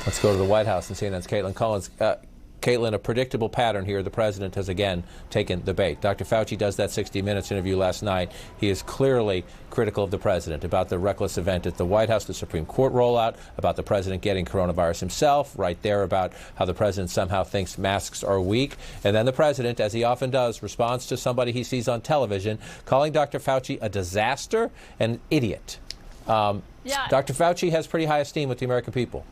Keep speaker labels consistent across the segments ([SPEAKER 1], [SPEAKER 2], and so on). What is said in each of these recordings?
[SPEAKER 1] Let's go to the White House and CNN's Caitlin Collins. Caitlin, a predictable pattern here. The president has again taken the bait. Dr. Fauci does that 60 Minutes interview last night. He is clearly critical of the president about the reckless event at the White House, the Supreme Court rollout, about the president getting coronavirus himself, right there about how the president somehow thinks masks are weak. And then the president, as he often does, responds to somebody he sees on television, calling Dr. Fauci a disaster and an idiot. Dr. Fauci has pretty high esteem with the American people.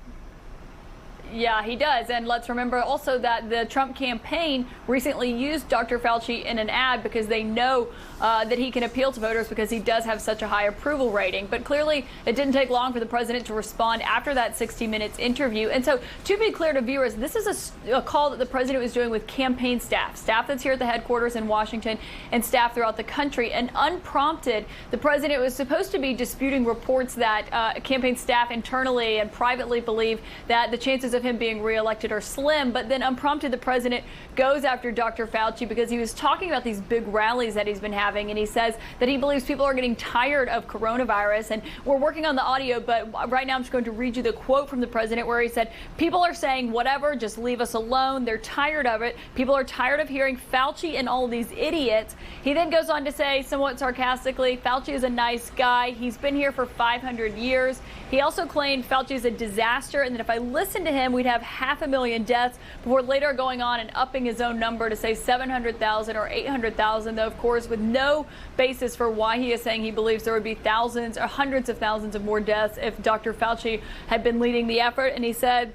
[SPEAKER 2] Yeah, he does. And let's remember also that the Trump campaign recently used Dr. Fauci in an ad because they know that he can appeal to voters because he does have such a high approval rating. But clearly, it didn't take long for the president to respond after that 60 Minutes interview. And so, to be clear to viewers, this is a call that the president was doing with campaign staff that's here at the headquarters in Washington and staff throughout the country. And unprompted, the president was supposed to be disputing reports that campaign staff internally and privately believe that the chances of him being reelected are slim. But then unprompted, the president goes after Dr. Fauci because he was talking about these big rallies that he's been having. And he says that he believes people are getting tired of coronavirus. And we're working on the audio, but right now I'm just going to read you the quote from the president where he said, "People are saying whatever, just leave us alone. They're tired of it. People are tired of hearing Fauci and all these idiots." He then goes on to say, somewhat sarcastically, "Fauci is a nice guy. He's been here for 500 years. He also claimed Fauci is a disaster and that if I listened to him, we'd have 500,000 deaths," before later going on and upping his own number to say 700,000 or 800,000, though, of course, with no basis for why he is saying he believes there would be thousands or hundreds of thousands of more deaths if Dr. Fauci had been leading the effort. And he said,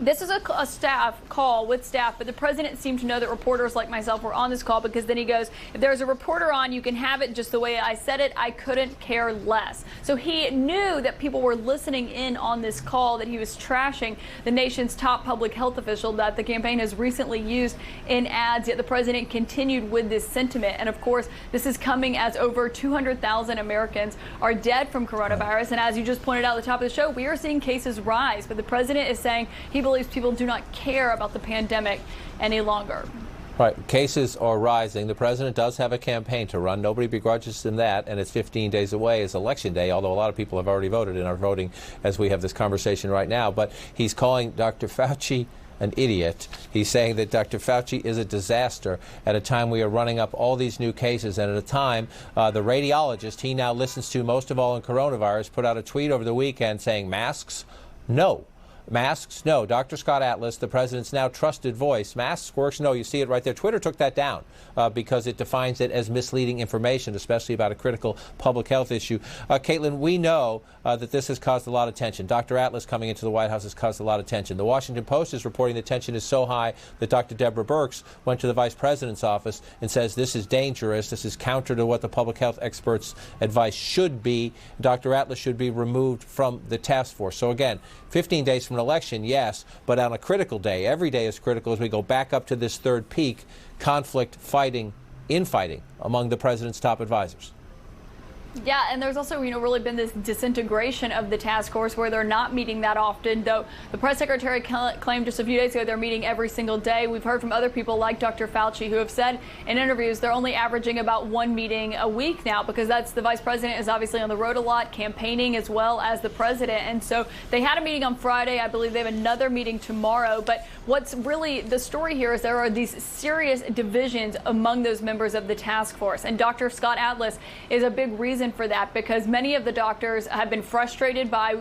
[SPEAKER 2] "This is a staff call with staff, but the president seemed to know that reporters like myself were on this call," because then he goes, "If there's a reporter on, you can have it just the way I said it. I couldn't care less." So he knew that people were listening in on this call, that he was trashing the nation's top public health official that the campaign has recently used in ads, yet the president continued with this sentiment. And of course, this is coming as over 200,000 Americans are dead from coronavirus. And as you just pointed out at the top of the show, we are seeing cases rise, but the president is saying he believes people do not care about the pandemic any longer.
[SPEAKER 1] Right. Cases are rising. The president does have a campaign to run. Nobody begrudges him that. And it's 15 days away is Election Day, although a lot of people have already voted and are voting as we have this conversation right now. But he's calling Dr. Fauci an idiot. He's saying that Dr. Fauci is a disaster at a time we are running up all these new cases, and at a time the radiologist he now listens to most of all in coronavirus put out a tweet over the weekend saying masks, no. Masks, no. Dr. Scott Atlas, the president's now trusted voice. Masks works, no. You see it right there. Twitter took that down because it defines it as misleading information, especially about a critical public health issue. Caitlin, we know that this has caused a lot of tension. Dr. Atlas coming into the White House has caused a lot of tension. The Washington Post is reporting the tension is so high that Dr. Deborah Birx went to the vice president's office and says this is dangerous. This is counter to what the public health experts' advice should be. Dr. Atlas should be removed from the task force. So again, 15 days from an election, yes, but on a critical day, every day is critical as we go back up to this third peak, conflict, fighting, infighting among the president's top advisors.
[SPEAKER 2] Yeah, and there's also, really been this disintegration of the task force where they're not meeting that often, though the press secretary claimed just a few days ago they're meeting every single day. We've heard from other people like Dr. Fauci who have said in interviews they're only averaging about one meeting a week now because the vice president is obviously on the road a lot, campaigning as well as the president. And so they had a meeting on Friday. I believe they have another meeting tomorrow. But what's really the story here is there are these serious divisions among those members of the task force. And Dr. Scott Atlas is a big reason for that because many of the doctors have been frustrated by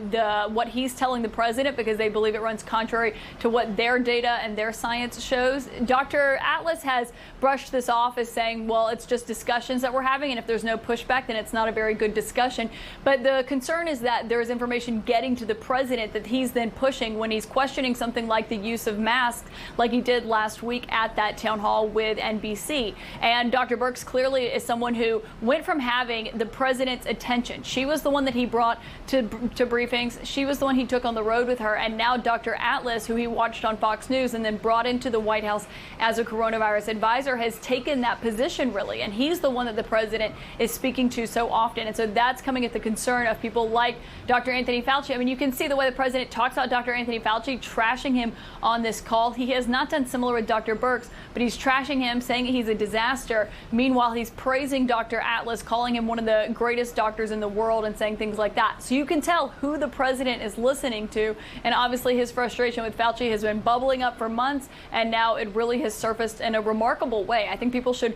[SPEAKER 2] what he's telling the president because they believe it runs contrary to what their data and their science shows. Dr. Atlas has brushed this off as saying, well, it's just discussions that we're having, and if there's no pushback, then it's not a very good discussion. But the concern is that there is information getting to the president that he's then pushing when he's questioning something like the use of masks, like he did last week at that town hall with NBC. And Dr. Birx clearly is someone who went from having the president's attention. She was the one that he brought to briefings. She was the one he took on the road with her. And now Dr. Atlas, who he watched on Fox News and then brought into the White House as a coronavirus advisor, has taken that position, really. And he's the one that the president is speaking to so often. And so that's coming at the concern of people like Dr. Anthony Fauci. I mean, you can see the way the president talks about Dr. Anthony Fauci, trashing him on this call. He has not done similar with Dr. Birx, but he's trashing him, saying he's a disaster. Meanwhile, he's praising Dr. Atlas, calling him one of the greatest doctors in the world and saying things like that. So you can tell who the president is listening to. And obviously his frustration with Fauci has been bubbling up for months, and now it really has surfaced in a remarkable way. I think people should,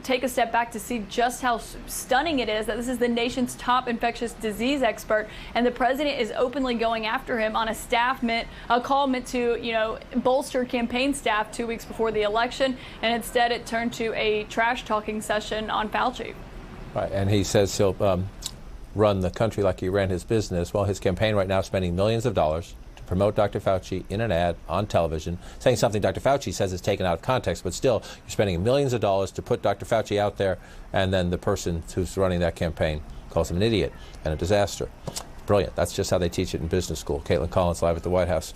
[SPEAKER 2] take a step back to see just how stunning it is that this is the nation's top infectious disease expert, and the president is openly going after him on a call meant to, bolster campaign staff 2 weeks before the election, and instead it turned to a trash talking session on Fauci.
[SPEAKER 1] Right, and he says he'll run the country like he ran his business. Well, his campaign right now is spending millions of dollars to promote Dr. Fauci in an ad on television, saying something Dr. Fauci says is taken out of context, but still, you're spending millions of dollars to put Dr. Fauci out there, and then the person who's running that campaign calls him an idiot and a disaster. Brilliant. That's just how they teach it in business school. Caitlin Collins live at the White House.